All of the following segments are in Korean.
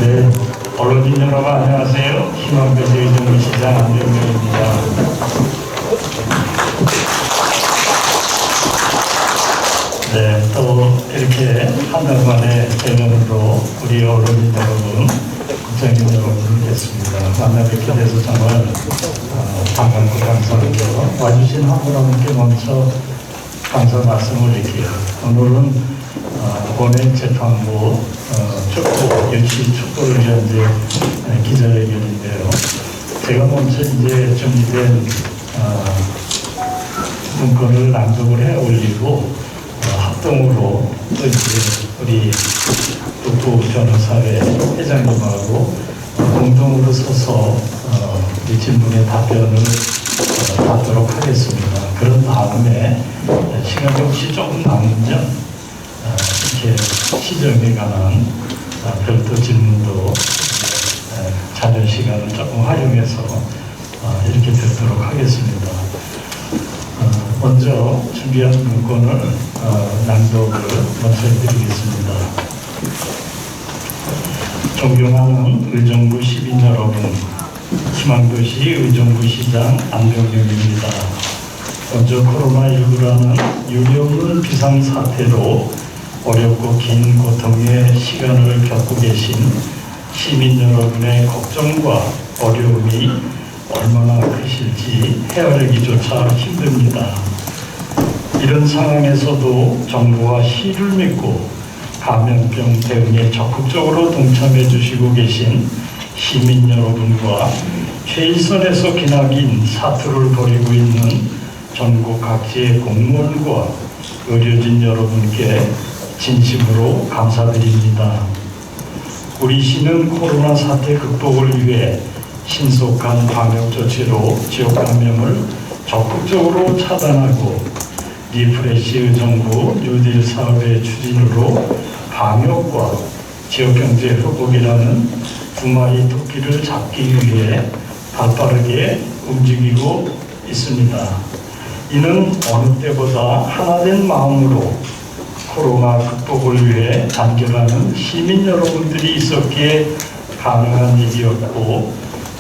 네, 언론인 여러분 안녕하세요. 희망교대 의정부시장 안병명입니다. 네, 또 이렇게 한 달 만에 대면으로 우리 언론인 여러분, 국장님 여러분을 뵙습니다. 만나 뵙게 돼서 정말 반갑고 감사합니다. 와주신 한 분 한 분께 먼저 감사 말씀을 드릴게요. 오늘은 본회 재판부 축구, 유치 축구를 위한 기자회견인데요. 제가 먼저 정리된 문건을 낭독을 해 올리고 합동으로 또 우리 북부 변호사회 회장님하고 공동으로 서서 이 질문에 답변을 받도록 하겠습니다. 그런 다음에 시간이 혹시 조금 남으면 이렇게 시정에 관한 별도 질문도 자료 시간을 조금 활용해서 이렇게 듣도록 하겠습니다. 먼저 준비한 문건을 낭독을 먼저 해드리겠습니다. 존경하는 의정부 시민 여러분, 희망도시 의정부시장 안병명입니다. 먼저 코로나19라는 유례없는 비상사태로 어렵고 긴 고통의 시간을 겪고 계신 시민 여러분의 걱정과 어려움이 얼마나 크실지 헤아리기조차 힘듭니다. 이런 상황에서도 정부와 시를 믿고 감염병 대응에 적극적으로 동참해 주시고 계신 시민 여러분과 최일선에서 기나긴 사투를 벌이고 있는 전국 각지의 공무원과 의료진 여러분께 진심으로 감사드립니다. 우리 시는 코로나 사태 극복을 위해 신속한 방역 조치로 지역 감염을 적극적으로 차단하고 리프레시 의정부 뉴딜 사업의 추진으로 방역과 지역경제 회복이라는 두 마리 토끼를 잡기 위해 발빠르게 움직이고 있습니다. 이는 어느 때보다 하나된 마음으로 코로나 극복을 위해 단결하는 시민 여러분들이 있었기에 가능한 일이었고,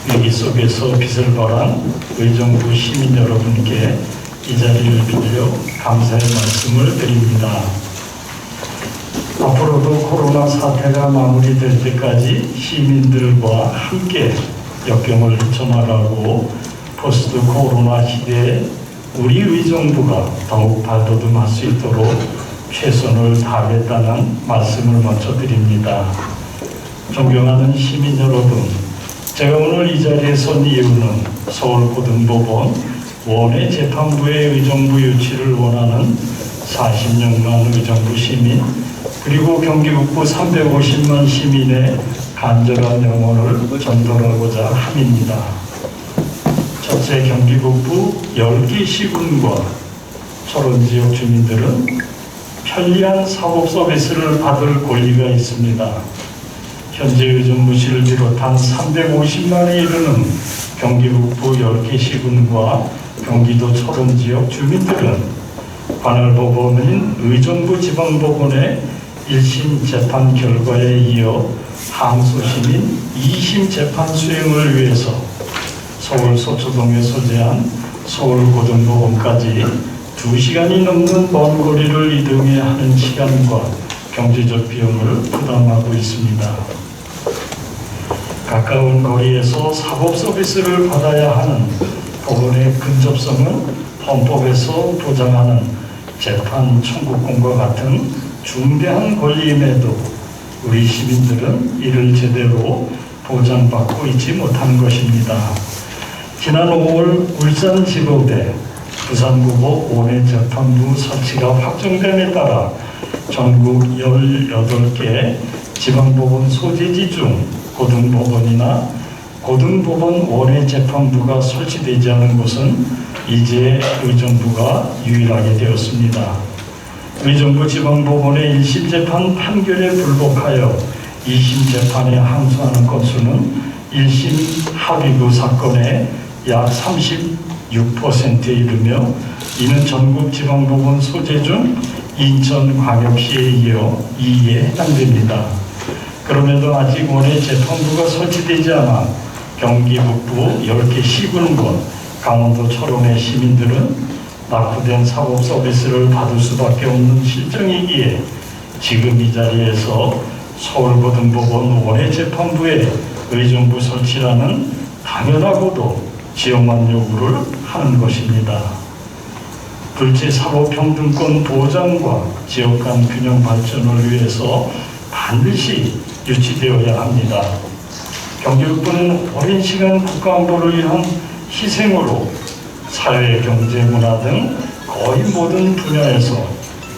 위기 속에서 빛을 발한 의정부 시민 여러분께 이 자리를 빌려 감사의 말씀을 드립니다. 앞으로도 코로나 사태가 마무리될 때까지 시민들과 함께 역경을 헤쳐나가고 포스트 코로나 시대에 우리 의정부가 더욱 발돋움할 수 있도록 최선을 다하겠다는 말씀을 먼저 드립니다. 존경하는 시민 여러분, 제가 오늘 이 자리에 선 이유는 서울고등법원 원외 재판부의 의정부 유치를 원하는 46만 의정부 시민, 그리고 경기 북부 350만 시민의 간절한 영혼을 전달하고자 함입니다. 첫째, 경기 북부 10개 시군과 철원 지역 주민들은 편리한 사법 서비스를 받을 권리가 있습니다. 현재 의정부시를 비롯한 350만에 이르는 경기 북부 10개 시군과 경기도 철원 지역 주민들은 관할 법원인 의정부 지방법원의 1심 재판 결과에 이어 항소심인 2심 재판 수행을 위해서 서울 서초동에 소재한 서울고등법원까지 2시간이 넘는 먼 거리를 이동해야 하는 시간과 경제적 비용을 부담하고 있습니다. 가까운 거리에서 사법 서비스를 받아야 하는 법원의 근접성은 헌법에서 보장하는 재판 청구권과 같은 중대한 권리임에도 우리 시민들은 이를 제대로 보장받고 있지 못한 것입니다. 지난 5월 울산지법대 부산고법 원외 재판부 설치가 확정됨에 따라 전국 18개 지방법원 소재지 중 고등법원이나 고등법원 원외 재판부가 설치되지 않은 곳은 이제 의정부가 유일하게 되었습니다. 의정부 지방법원의 1심 재판 판결에 불복하여 2심 재판에 항소하는 건수는 1심 합의부 사건의 약 36%에 이르며 이는 전국 지방법원 소재 중 인천광역시에 이어 2위에 해당됩니다. 그럼에도 아직 원외 재판부가 설치되지 않아 경기 북부 10개 시군과 강원도 철원의 시민들은 낙후된 사법 서비스를 받을 수밖에 없는 실정이기에 지금 이 자리에서 서울고등법원 원외 재판부의 의정부 설치라는 당연하고도 지엄한 요구를 하는 것입니다. 둘째, 사법평등권 보장과 지역 간 균형 발전을 위해서 반드시 유치되어야 합니다. 경기북부는 오랜 시간 국가안보를 위한 희생으로 사회, 경제, 문화 등 거의 모든 분야에서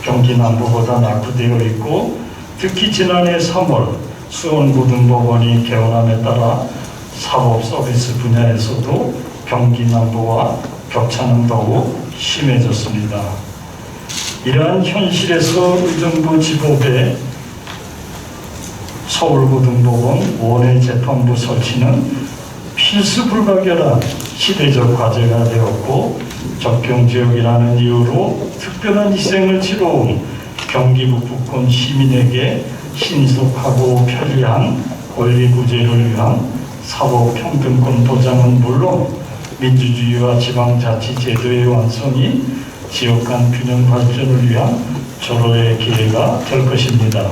경기 남부보다 낙후되어 있고, 특히 지난해 3월 수원고등법원이 개원함에 따라 사법 서비스 분야에서도 경기 남부와 격차는 더욱 심해졌습니다. 이러한 현실에서 의정부 지법에 서울고등법원 원외 재판부 설치는 필수 불가결한 시대적 과제가 되었고, 접경지역이라는 이유로 특별한 희생을 치러온 경기 북부권 시민에게 신속하고 편리한 권리구제를 위한 사법평등권 보장은 물론 민주주의와 지방자치 제도의 완성이 지역 간 균형 발전을 위한 절호의 기회가 될 것입니다.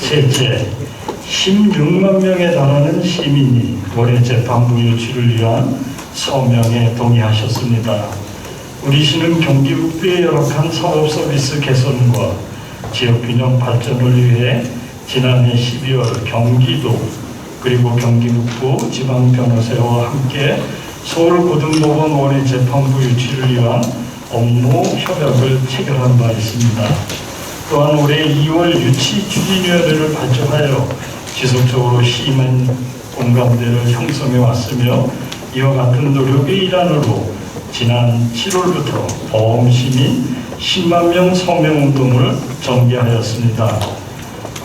셋째, 16만 명에 달하는 시민이 원외 재판부 유치를 위한 서명에 동의하셨습니다. 우리 시는 경기 북부의 열악한 사법 서비스 개선과 지역 균형 발전을 위해 지난해 12월 경기도 그리고 경기 북부 지방 변호사와 함께 서울고등법원 원외 재판부 유치를 위한 업무 협약을 체결한 바 있습니다. 또한 올해 2월 유치 추진위원회를 발족하여 지속적으로 시민 공감대를 형성해 왔으며, 이와 같은 노력의 일환으로 지난 7월부터 보험시민 10만 명 서명운동을 전개하였습니다.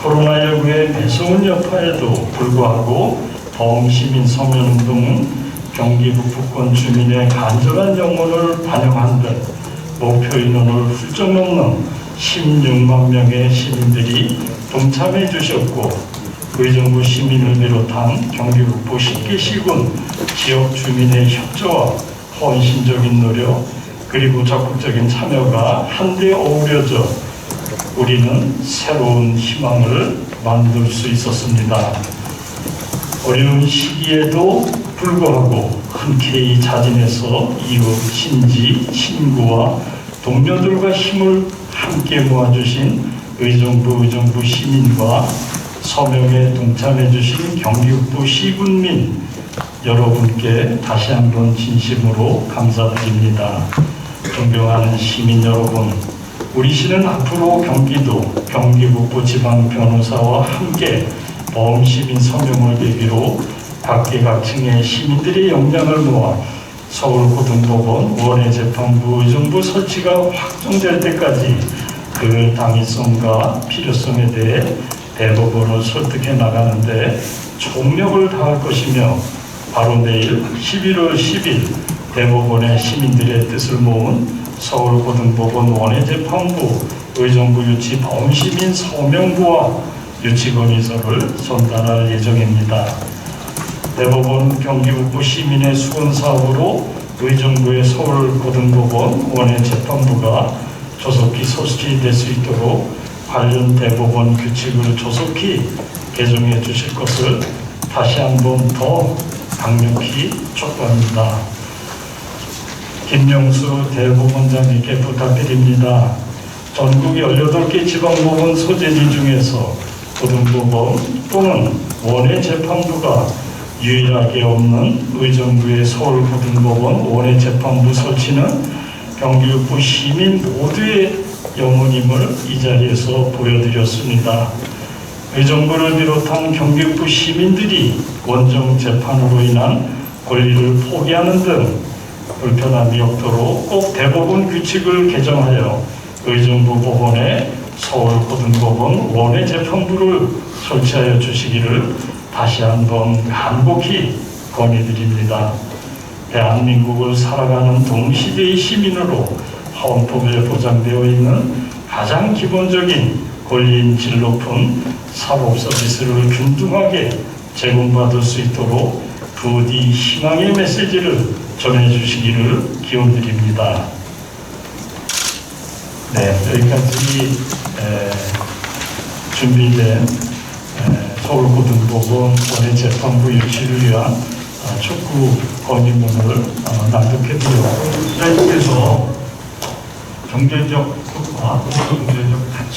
코로나19의 매서운 여파에도 불구하고 보험시민 서명운동은 경기 북부권 주민의 간절한 영혼을 반영한 듯 목표 인원을 훌쩍 넘는 16만 명의 시민들이 동참해 주셨고, 의정부 시민을 비롯한 경기 북부 10개 시군 지역 주민의 협조와 헌신적인 노력 그리고 적극적인 참여가 한데 어우러져 우리는 새로운 희망을 만들 수 있었습니다. 어려운 시기에도 불구하고 흔쾌히 자진해서 이웃, 친지, 친구와 동료들과 힘을 함께 모아주신 의정부 시민과 서명에 동참해 주신 경기북부 시군민 여러분께 다시 한번 진심으로 감사드립니다. 존경하는 시민 여러분, 우리 시는 앞으로 경기도, 경기북부 지방 변호사와 함께 보험시민 서명을 계기로 각계각층의 시민들의 역량을 모아 서울고등법원 원외 재판부 의정부 설치가 확정될 때까지 그 당위성과 필요성에 대해 대법원을 설득해 나가는데 총력을 다할 것이며, 바로 내일 11월 10일 대법원의 시민들의 뜻을 모은 서울고등법원 원외 재판부 의정부 유치 보험시민 서명부와 유치 건의서를 전달할 예정입니다. 대법원 경기북부 시민의 수건 사업으로 의정부의 서울고등법원 원외 재판부가 조속히 설치될 수 있도록 관련 대법원 규칙을 조속히 개정해 주실 것을 다시 한번 더 강력히 촉구합니다. 김영수 대법원장님께 부탁드립니다. 전국 18개 지방법원 소재지 중에서 고등법원 또는 원외 재판부가 유일하게 없는 의정부의 서울고등법원 원외 재판부 설치는 경기북부 시민 모두의 영혼임을 이 자리에서 보여드렸습니다. 의정부를 비롯한 경기북부 시민들이 원정 재판으로 인한 권리를 포기하는 등 불편함이 없도록 꼭 대법원 규칙을 개정하여 의정부 법원에 서울고등법원 원외 재판부를 설치하여 주시기를 다시 한번 간곡히 건의드립니다. 대한민국을 살아가는 동시대의 시민으로 헌법에 보장되어 있는 가장 기본적인 권리인 질 높은 사법 서비스를 균등하게 제공받을 수 있도록 부디 희망의 메시지를 전해주시기를 기원드립니다. 네, 여기까지 준비된 서울고등법원 원해재판부 유치를 위한 촉구 건의문을 낭독해드렸고, 기자님께서 경제적 효과, 경제적 가치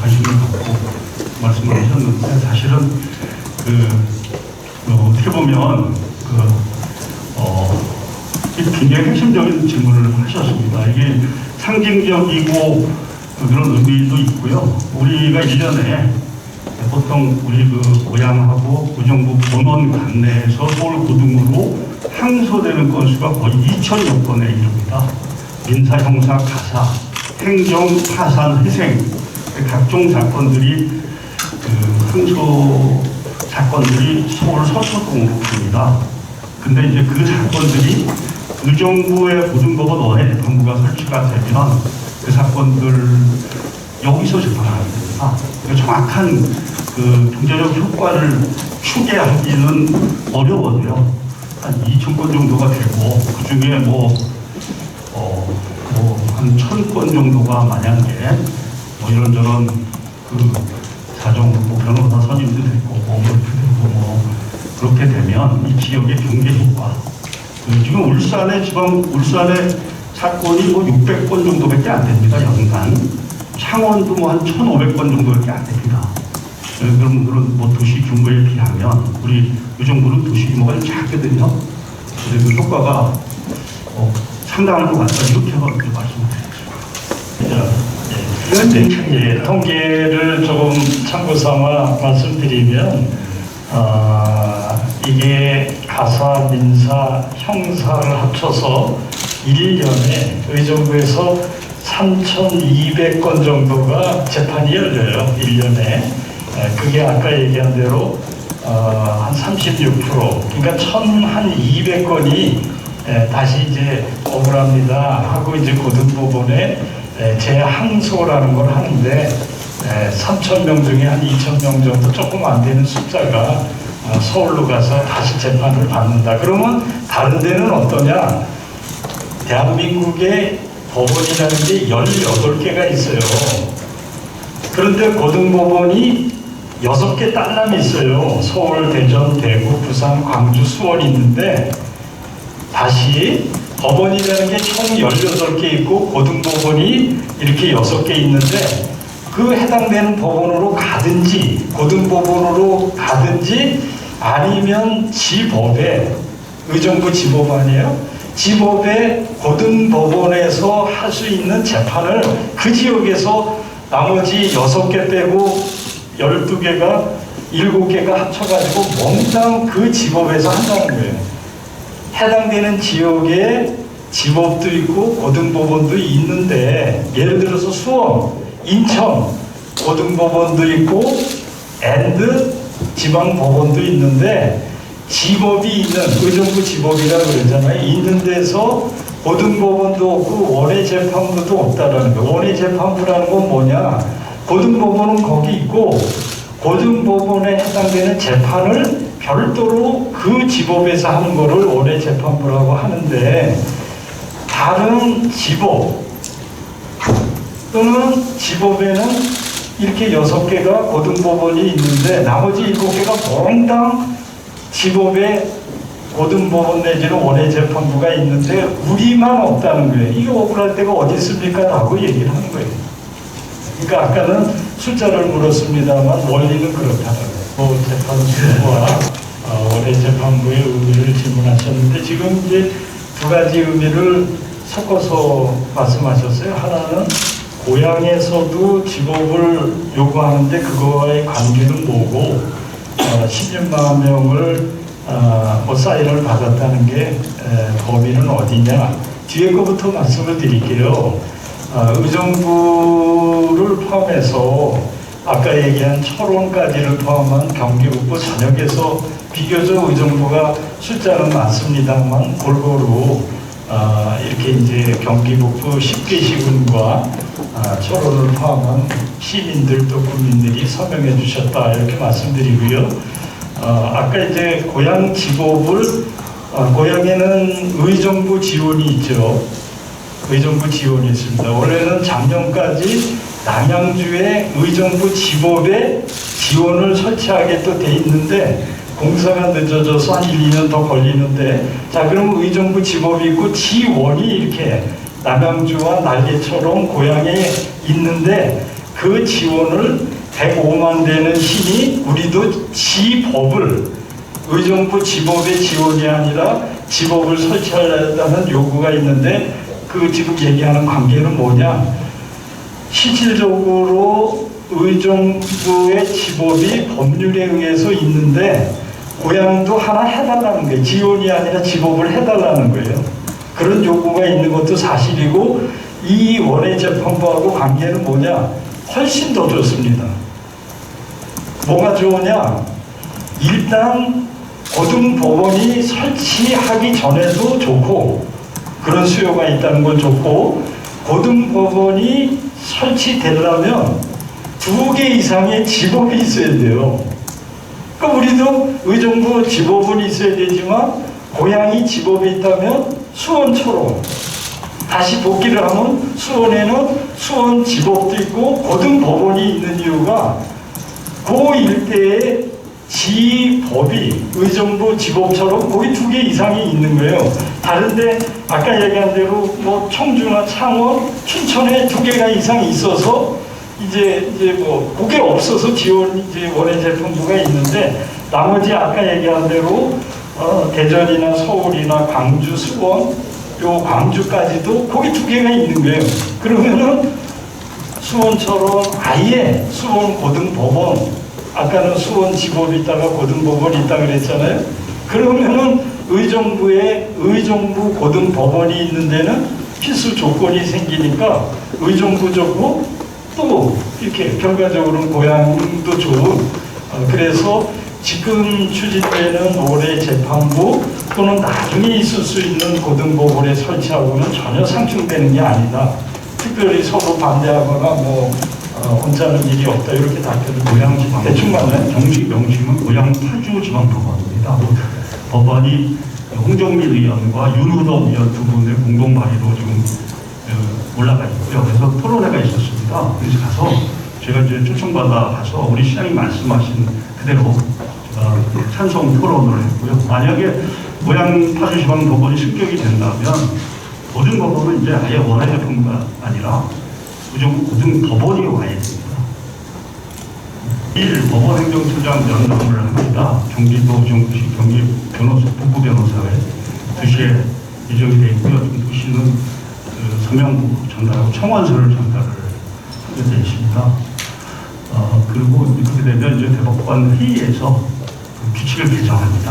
관심을 갖고 말씀을 하셨는데, 사실은 어떻게 보면 굉장히 핵심적인 질문을 하셨습니다. 이게 상징적이고 그런 의미도 있고요. 우리가 1년에 보통 우리 고향하고 의정부 본원 관내에서 서울고등으로 항소되는 건수가 거의 2,000여 건에 이릅니다. 민사, 형사, 가사, 행정, 파산, 회생 각종 사건들이 항소 사건들이 서울 서초동으로 갑니다. 근데 이제 그 사건들이 의정부의 고등법원 원해재판부가 설치가 되면 그 사건들 여기서 재판하게 됩니다. 정확한 경제적 효과를 추계하기는 어려워도요. 한 2,000건 정도가 되고, 그 중에 한 1,000건 정도가 만약에 이런저런 사정, 변호사 선임도 되고, 보험도 되고, 그렇게 되면 이 지역의 경제 효과. 지금 울산의 사건이 600건 정도밖에 안 됩니다, 연간. 창원도 한 1,500건 정도밖에 안 됩니다. 그럼 그런 도시 규모에 비하면 우리 의정부는 도시 규모가 작거든요. 그래서 그 효과가 상당할 것 같다, 이렇게 말씀드리겠습니다. 통계를 조금 참고 삼아 말씀드리면 이게 가사, 민사, 형사를 합쳐서 1년에 의정부에서 3,200건 정도가 재판이 열려요. 1년에. 그게 아까 얘기한 대로 한 36%, 그러니까 1,200건이 다시 이제 억울합니다 하고 이제 고등법원에 재항소라는 걸 하는데 3,000명 중에 한 2,000명 정도 조금 안 되는 숫자가 서울로 가서 다시 재판을 받는다. 그러면 다른 데는 어떠냐? 대한민국에 법원이라는 게 18개가 있어요. 그런데 고등법원이 6개 딸람이 있어요. 서울, 대전, 대구, 부산, 광주, 수원이 있는데, 다시 법원이라는 게 총 18개 있고 고등법원이 이렇게 6개 있는데, 그 해당되는 법원으로 가든지 고등법원으로 가든지 아니면 지법에, 의정부 지법 아니에요? 지법에 고등법원에서 할 수 있는 재판을 그 지역에서 나머지 6개 빼고 12개가 7개가 합쳐가지고 몽땅 그 지법에서 한다는 거예요. 해당되는 지역에 지법도 있고 고등법원도 있는데, 예를 들어서 수원, 인천 고등법원도 있고 앤드 지방법원도 있는데, 지법이 있는, 의정부 지법이라고 그러잖아요. 있는 데서 고등법원도 없고 원해재판부도 없다라는 거예요. 원해재판부라는 건 뭐냐? 고등법원은 거기 있고 고등법원에 해당되는 재판을 별도로 그 지법에서 하는 거를 원해재판부라고 하는데, 다른 지법 또는 지법에는 이렇게 6개가 고등법원이 있는데 나머지 7개가 몽땅 지법에 고등법원 내지는 원해재판부가 있는데 우리만 없다는 거예요. 이게 억울할 때가 어디 있습니까? 라고 얘기를 하는 거예요. 그러니까 아까는 숫자를 물었습니다만 원리는 그렇다고요. 재판부와 원해재판부의 의미를 질문하셨는데, 지금 이제 두 가지 의미를 섞어서 말씀하셨어요. 하나는 고향에서도 지법을 요구하는데 그거와의 관계는 뭐고, 16만 명을 사인을 받았다는 게 범위는 어디냐. 뒤에 거부터 말씀을 드릴게요. 의정부를 포함해서 아까 얘기한 철원까지를 포함한 경기북부 전역에서 비교적 의정부가 숫자는 많습니다만 골고루 이렇게 이제 경기 북부 10개 시군과 철원을 포함한 시민들 또 국민들이 서명해 주셨다 이렇게 말씀드리고요. 아까 이제 고향 지법을 고향에는 의정부 지원이 있죠. 의정부 지원이 있습니다. 원래는 작년까지 남양주에 의정부 지법에 지원을 설치하게 또 돼 있는데 공사가 늦어져서 한 1, 2년 더 걸리는데, 자 그럼 의정부 지법이 있고 지원이 이렇게 남양주와 날개처럼 고향에 있는데 그 지원을 105만 되는 신이 우리도 지법을 의정부 지법의 지원이 아니라 지법을 설치하려는 요구가 있는데 그 지금 얘기하는 관계는 뭐냐? 실질적으로 의정부의 지법이 법률에 의해서 있는데 고향도 하나 해달라는 거예요. 지원이 아니라 지법을 해달라는 거예요. 그런 요구가 있는 것도 사실이고 이 원해재판부하고 관계는 뭐냐? 훨씬 더 좋습니다. 뭐가 좋으냐? 일단 고등법원이 설치하기 전에도 좋고 그런 수요가 있다는 건 좋고, 고등법원이 설치되려면 2개 이상의 지법이 있어야 돼요. 그러니까 우리도 의정부 지법은 있어야 되지만 고향이 지법이 있다면 수원처럼 다시 복귀를 하면 수원에는 수원 지법도 있고 고등법원이 있는 이유가 그 일대에 지법이 의정부 지법처럼 거기 2개 이상이 있는 거예요. 다른데 아까 얘기한 대로 뭐 청주나 창원, 춘천에 2개가 이상이 있어서 이제 뭐 그게 없어서 지원 이제 원해재판부가 있는데 나머지 아까 얘기한 대로 대전이나 서울이나 광주, 수원, 요 광주까지도 거기 2개가 있는 거예요. 그러면은 수원처럼 아예 수원 고등법원, 아까는 수원 지법이 있다가 고등법원이 있다 그랬잖아요. 그러면은 의정부 고등법원이 있는 데는 필수 조건이 생기니까 의정부적으로 또 이렇게 결과적으로는 고향도 좋은, 그래서 지금 추진되는 올해 재판부 또는 나중에 있을 수 있는 고등법원에 설치하고는 전혀 상충되는 게 아니다. 특별히 서로 반대하거나 뭐 혼자는 일이 없다 이렇게 답변을 고양지방 대충 맞나요? 정식 명칭은 고양파주지방법원입니다. 법원이 홍정민 의원과 윤우덕 의원 2분의 공동 발의로 지금 올라가 있고요. 그래서 토론회가 있었습니다. 그래서 가서 제가 이제 초청받아 가서 우리 시장님 말씀하신 그대로 제가 찬성 토론을 했고요. 만약에 고양파주지방법원이 승격이 된다면 고등법원은 이제 아예 원해재판부가 아니라 고등법원이 와야 됩니다. 1. 법원행정처장 면담을 합니다. 경기도 우정시 경기 북부 변호사회 2시에 예정이 되어 있고요. 도시는 서명부 전달하고 청원서를 전달을 하게 되어 있습니다. 그리고 그렇게 되면 이제 대법관 회의에서 규칙을 개정합니다.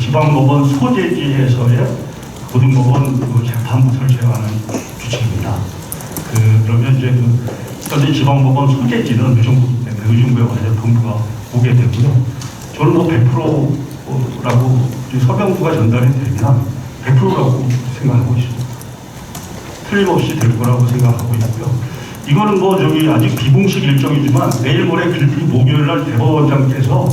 지방법원 소재지에서의 고등법원 재판부 설치하는 규칙입니다. 그러면 이제 현재 지방법원 소재지는 의정부에 원해재판부가 오게 되고요. 저는 뭐 100%라고 서명부가 전달이 되면 100%라고 생각하고 있습니다. 틀림없이 될 거라고 생각하고 있고요. 이거는 뭐 아직 비공식 일정이지만 내일 모레 목요일 날 대법원장께서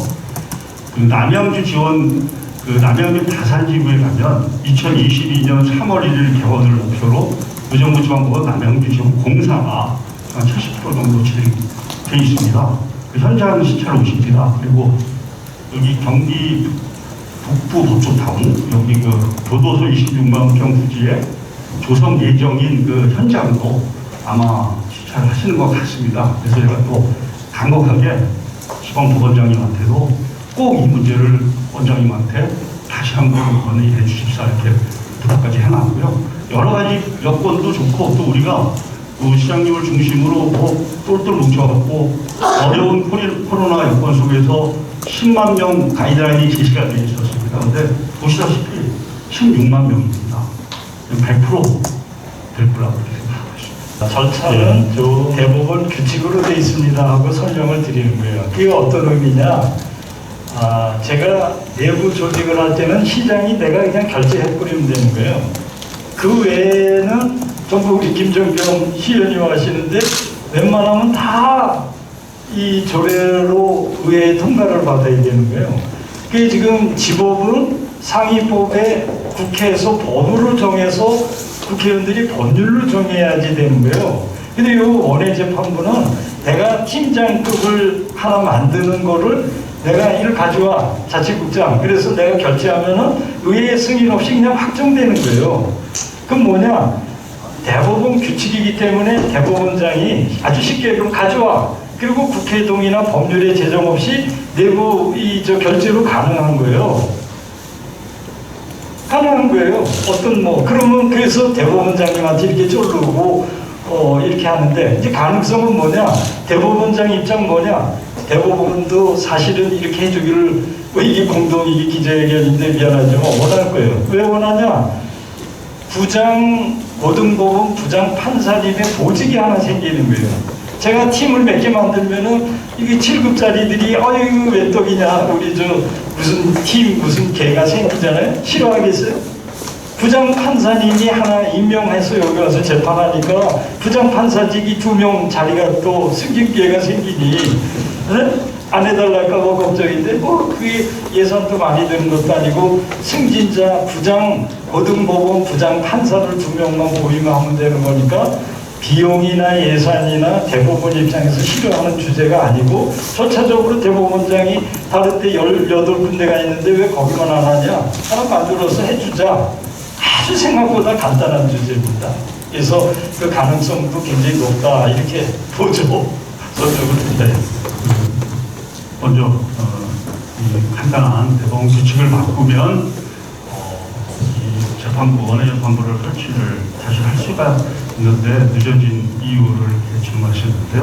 남양주 지원 남양주 다산지구에 가면 2022년 3월 1일 개원을 목표로 의정부 지방법원 남양주 지원 공사가 한 70% 정도 진행되어 있습니다. 현장 시찰 오십니다. 그리고 여기 경기 북부 법조타운 여기 교도소 26만 평 부지에 조성 예정인 현장도 아마 시찰하시는 것 같습니다. 그래서 제가 또 강력하게 지방법원장님한테도 꼭 이 문제를 원장님한테 다시 한번 건의해 주십사 이렇게 부탁까지 해놨고요. 여러 가지 여건도 좋고 또 우리가 시장님을 중심으로 똘똘 뭉쳐갖고 어려운 코로나 여건 속에서 10만 명 가이드라인이 제시가 되어 있었습니다. 그런데 보시다시피 16만 명입니다. 100%될 거라고 생각하고 있습니다. 절차는 대법원 규칙으로 되어 있습니다 하고 설명을 드리는 거예요. 그게 어떤 의미냐? 제가 내부 조직을 할 때는 시장이 내가 그냥 결제해버리면 되는 거예요. 그 외에는 전부 우리 김정병 시의원이 하시는데 웬만하면 다 이 조례로 의회 통과를 받아야 되는 거예요. 그게 지금 지법은 상위법에 국회에서 법으로 정해서 국회의원들이 법률로 정해야지 되는 거예요. 근데 이 원외재판부는 내가 팀장급을 하나 만드는 거를 내가 이를 가져와 자치국장 그래서 내가 결제하면은 의회 승인 없이 그냥 확정되는 거예요. 그럼 뭐냐? 대법원 규칙이기 때문에 대법원장이 아주 쉽게 그럼 가져와. 그리고 국회 동의나 법률의 제정 없이 내부 결제로 가능한 거예요. 가능한 거예요. 그러면 그래서 대법원장님한테 이렇게 쫄르고 이렇게 하는데 이제 가능성은 뭐냐? 대법원장 입장 뭐냐? 대법원도 사실은 이렇게 해주기를 이게 공동이기 기자회견인데 미안하지만 원할 거예요. 왜 원하냐? 고등법원 부장 판사님의 보직이 하나 생기는 거예요. 제가 팀을 몇 개 만들면은 이게 7급짜리들이 이거 왜 떡이냐 우리 무슨 팀 무슨 개가 생기잖아요. 싫어하겠어요? 부장 판사님이 하나 임명해서 여기 와서 재판하니까 부장 판사직이 2명 자리가 또 승진 기회가 생기니 네? 안 해달랄까 봐 걱정인데 그게 예산도 많이 드는 것도 아니고 승진자 고등법원 부장 판사를 2명만 고임하면 되는 거니까 비용이나 예산이나 대법원 입장에서 싫어하는 주제가 아니고 전차적으로 대법원장이 다른 데 18군데가 있는데 왜 거기만 안 하냐? 하나 만들어서 해주자. 아주 생각보다 간단한 주제입니다. 그래서 그 가능성도 굉장히 높다. 이렇게 보죠. 설명을 드립니다. 먼저 이 간단한 대법원 규칙을 바꾸면 이 재판부, 원외재판부를 설치를 다시 할 수가 있는데 늦어진 이유를 이렇게 질문하셨는데요.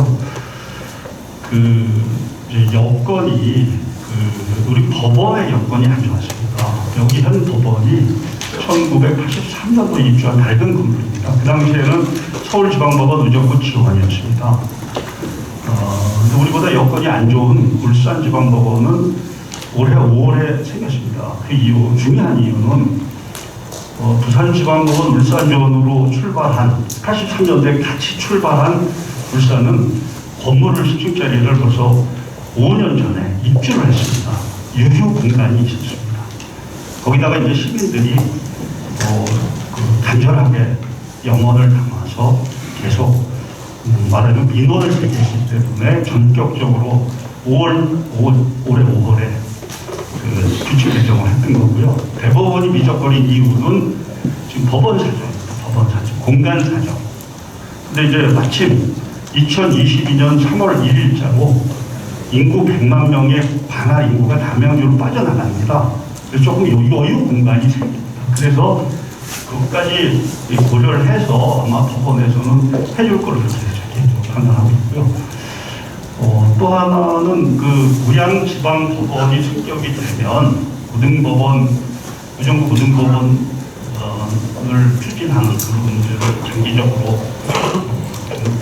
이제 여건이 우리 법원의 여건이 안 좋았습니다. 여기 현 법원이 1983년도 입주한 낡은 건물입니다. 그 당시에는 서울지방법원 의정부 지원이었습니다. 근데 우리보다 여건이 안 좋은 울산지방법원은 올해 5월에 생겼습니다. 그 이유, 중요한 이유는 부산지방법원 울산지원으로 출발한 83년도에 같이 출발한 울산은 건물을 10층짜리를 벌써 5년 전에 입주를 했습니다. 유휴 공간이 있었습니다. 거기다가 이제 시민들이 간절하게 영혼을 담아서 계속 말하자면 민원을 제기했기 때문에 전격적으로 올해 5월에 규칙 개정을 했던 거고요. 대법원이 미적거린 이유는 지금 법원 사정입니다. 법원 사정, 공간 사정. 근데 이제 마침 2022년 3월 1일자로 인구 100만 명의 관할 인구가 담양주로 빠져나갑니다. 그래서 조금 여유 공간이 생깁니다. 그래서 그것까지 고려를 해서 아마 법원에서는 해줄 거로 그렇게 판단하고 있고요. 또 하나는 우량지방법원이 승격이 되면 의정부 고등법원을 추진하는 그런 문제를 장기적으로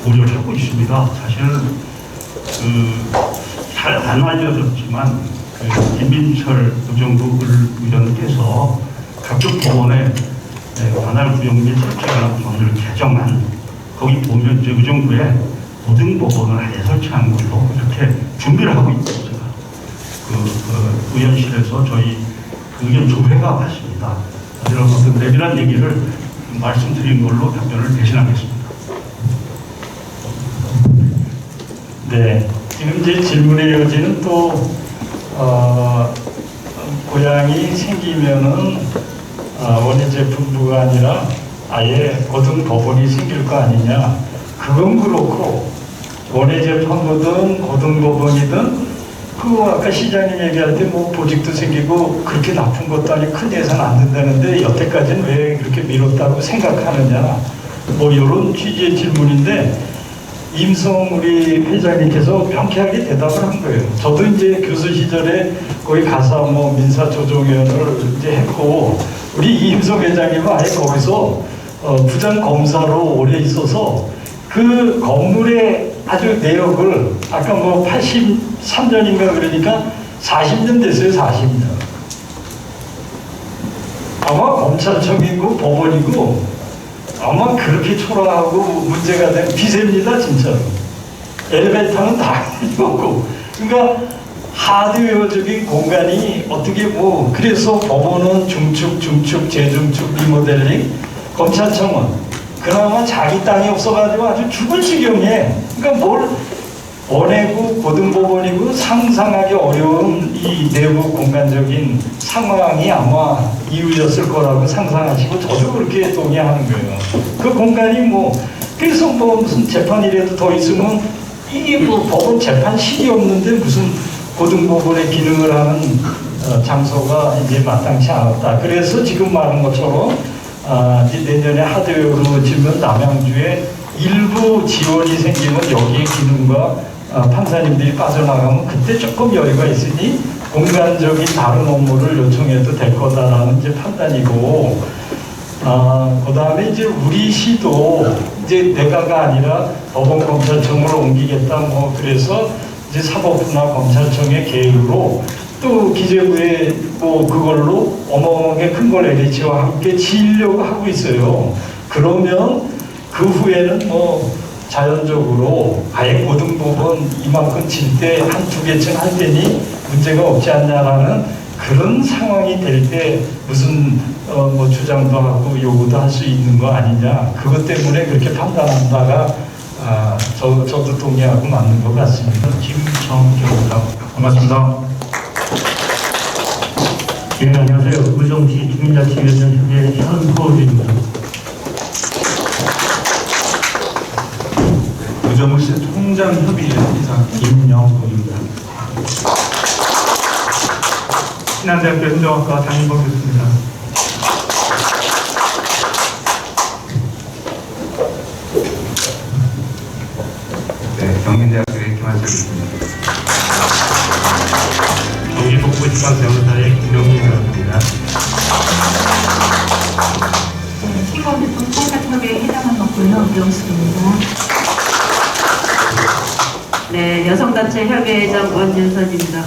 고려를 하고 있습니다. 사실은 잘 안 알려졌지만 김민철 의정부 의원께서 각급 법원의 관할 구역 및 설치관을 개정한 거기 보면 이제 의정부에 고등법원을 아예 설치한 걸로 이렇게 준비를 하고 있습니다. 의원실에서 저희 의견 조회가 왔습니다. 이런 어떤 내밀한 얘기를 말씀드린 걸로 답변을 대신하겠습니다. 네, 지금 이제 질문의 여지는 또 고향이 생기면은 원외재판부가 아니라 아예 고등법원이 생길 거 아니냐? 그건 그렇고 원외재판부든 고등법원이든 아까 시장님 얘기할 때 보직도 생기고 그렇게 나쁜 것도 아니고 큰 예산 안 든다는데 여태까지는 왜 그렇게 미뤘다고 생각하느냐? 이런 취지의 질문인데 임성 우리 회장님께서 명쾌하게 대답을 한 거예요. 저도 이제 교수 시절에 거기 가서 민사조정위원을 이제 했고 우리 임성 회장님은 아예 거기서 부장 검사로 오래 있어서 그 건물의 아주 내역을 아까 83년인가 그러니까 40년 됐어요. 40년. 아마 검찰청이고 법원이고 아마 그렇게 초라하고 문제가 된 비세입니다, 진짜로. 엘리베이터는 당연히고. 그러니까 하드웨어적인 공간이 어떻게 뭐, 그래서 법원은 중축, 재중축, 리모델링, 검찰청은 그나마 자기 땅이 없어가지고 아주 죽을 지경에, 그러니까 뭘 원해고 고등법원이고 상상하기 어려운 이 내부 공간적인 상황이 아마 이유였을 거라고 상상하시고 저도 그렇게 동의하는 거예요. 그 공간이 뭐 그래서 뭐 무슨 재판이라도 더 있으면 이게 뭐 법원 재판실이 없는데 무슨 고등법원의 기능을 하는 장소가 이제 마땅치 않았다. 그래서 지금 말한 것처럼 이제 내년에 하드웨어로 지면 남양주에 일부 지원이 생기면 여기에 기능과 판사님들이 빠져나가면 그때 조금 여유가 있으니 공간적인 다른 업무를 요청해도 될 거다라는 이제 판단이고, 그 다음에 이제 우리 시도 이제 내가가 아니라 법원검찰청으로 옮기겠다 뭐 그래서 이제 사법부나 검찰청의 계획으로 또 기재부에 뭐 그걸로 어마어마하게 큰 걸 LH와 함께 지으려고 하고 있어요. 그러면 그 후에는 뭐 자연적으로 아예 고등법원 이만큼 질 때 한두 개쯤 할 테니 문제가 없지 않냐라는 그런 상황이 될 때 무슨 뭐 주장도 하고 요구도 할 수 있는 거 아니냐, 그것 때문에 그렇게 판단한다가 저도 동의하고 맞는 것 같습니다. 김정경입니다. 반갑습니다. 네, 안녕하세요. 의정시 주민자치위원회 현호주입니다. 의정시 총장협의회의장 김영국입니다. 신한대학교 행정학과 장인범 교수입니다. 네, 경민대학교의 김한철입니다. 경기북부지방세무사의 김영민입니다. 네, 시범교통 통합협의회에 해당한 거고요. 명숙입니다. 네, 여성단체 협의회장 원준선입니다.